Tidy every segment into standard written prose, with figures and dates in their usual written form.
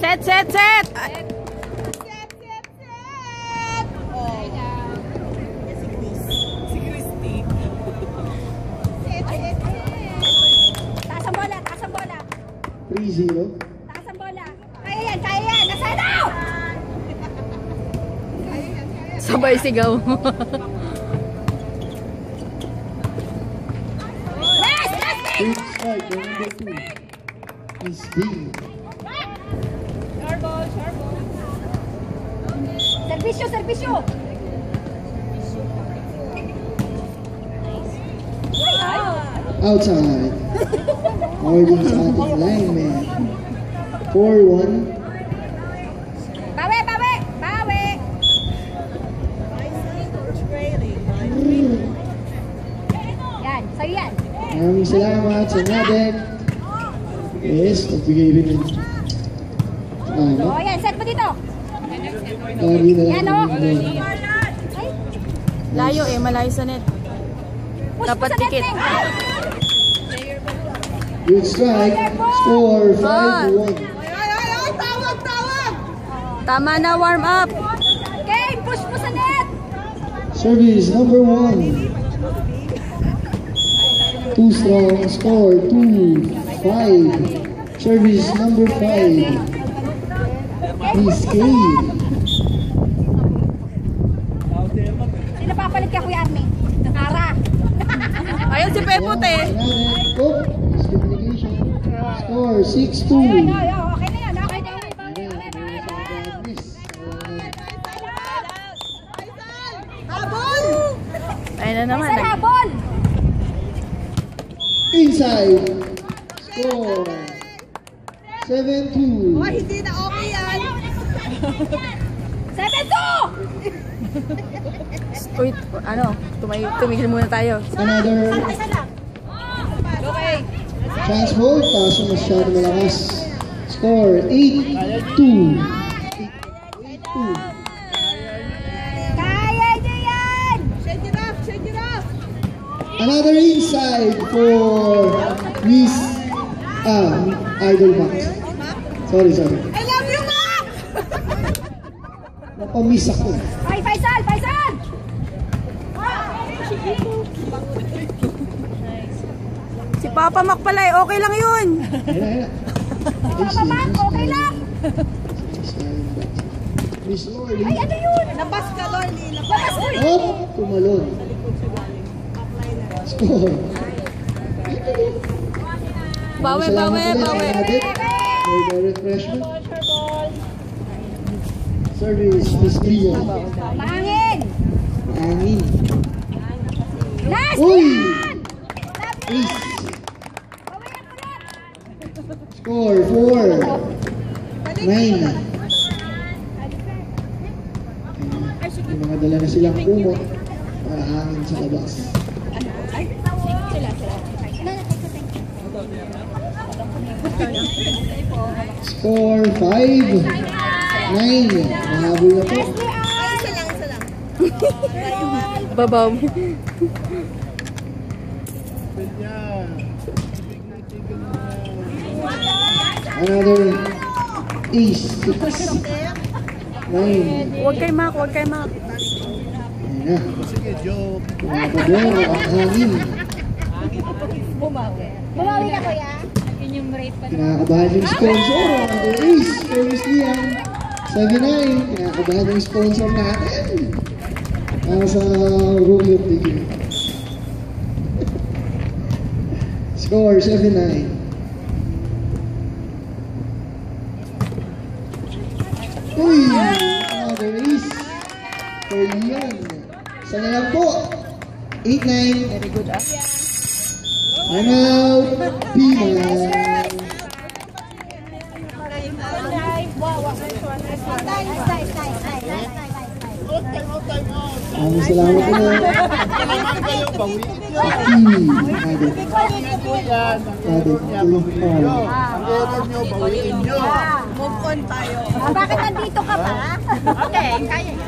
Set, set, set! Si Christy. Taas ang bola, taas ang bola. 3-0. Taas ang bola. Kaya yan, kaya yan. Nasa na! Sabay sigaw. Last, last Quick strike, number 2. Is B. Servisyo, servisyo. Outside. Awarding sa ating lineman. 4-1. Bawi, bawi, bawi. Yan, sa'yo yan. Maraming salamat sa Nadek. Yes, nagbigay rin ng O, yan, set mo dito. lagi na Yan, lang. o. Ay, Layo eh, malayo sa net. push Dapat mo sa net, dikit. Neng. Good strike. Score 5-1. Tama na, warm up. Okay, push mo sa net. Service number 1. Too strong. Score 2-5. Service number 5. Miss K. Sino papalit ka, Kuya Army? Ara. Ayun si Pepote. Oh, miscommunication. Score 6-2. Okay na yan, okay na yan. Ayun na naman. Isa habol. Inside. Score 7-2. Hindi na okay yan. 7-2. Uy, ano, tumigil muna tayo. Another Isa lang. Okay. chance ball. Kaso masyado malakas. Score 8-2. 8-2. Kaya niyo yan. Shake it off, shake it off. Another inside for Miss Idol Max. Sorry. I love you, Mac! Napamiss ako. Ay, Faisal, Faisal. Si Papa Mac pala eh, okay lang yun. Ayan. Papa Mac, okay lang. Miss Lorly. Ay, ano yun? Labas ka, Lorly. Labas mo. Oh, tumalon. Score. Bawi. For the refreshment. Service, Miss Leo. Mahangin. Angin. Last Uy! yan. Ace. Bawi na ulit. Score 4-9. May mga dala na silang kumot para hangin sa labas. Score 5-9. Mahabol na po. Isa lang. Babaw. Another ace. 6-9. Huwag kay Mac. Ayan na. Pumapabor ang hangin. Bumawi ka, Kuya. Kinakabahan yung sponsor. Another ace for Miss Lian. 7-9. Kinakabahan yung sponsor natin. Para sa Rookie of the Year. Score 7-9. Uy! Another ace for Lian. Isa na lang po. 8-9. Very good ah. And out, Pina. Maraming salamat po na. Move on tayo. Bakit nandito ka pa? Okay, kaya yan.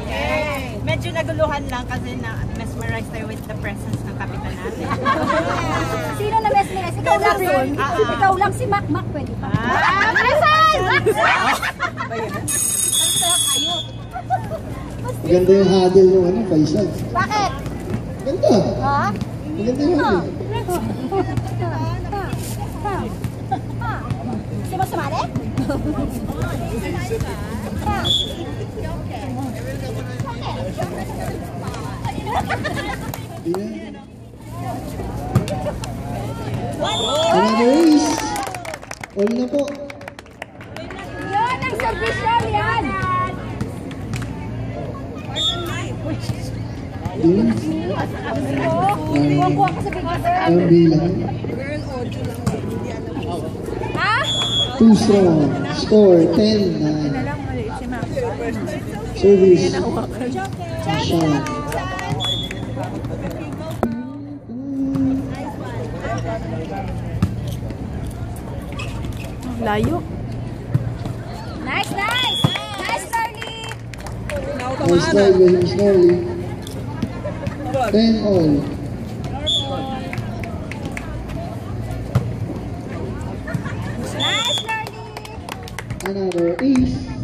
Okay. Medyo naguluhan lang kasi na-mesmerize tayo with the presence ng kapitan natin. Sino na mesmeres? Ikaw lang yun. Ikaw lang si Mac. Mac, pwede pa. Ah, Faisal! Maganda yung huddle ng ano, Faisal. Bakit? Ganda. Ha? Maganda yung huddle. Gusto mo sumali? Yeah. Another ace. All na po. Yun ang service yan! Yun. Kuha ko sa bigay. Ang bilang. Ha? 2 strong. Score 10-9. Lang, maliit si Max. Service. Shot. Layo. Nice, nice! Nice, Carly! Nice try by Miss Norley. 10 all. Nice, Carly! Another ace.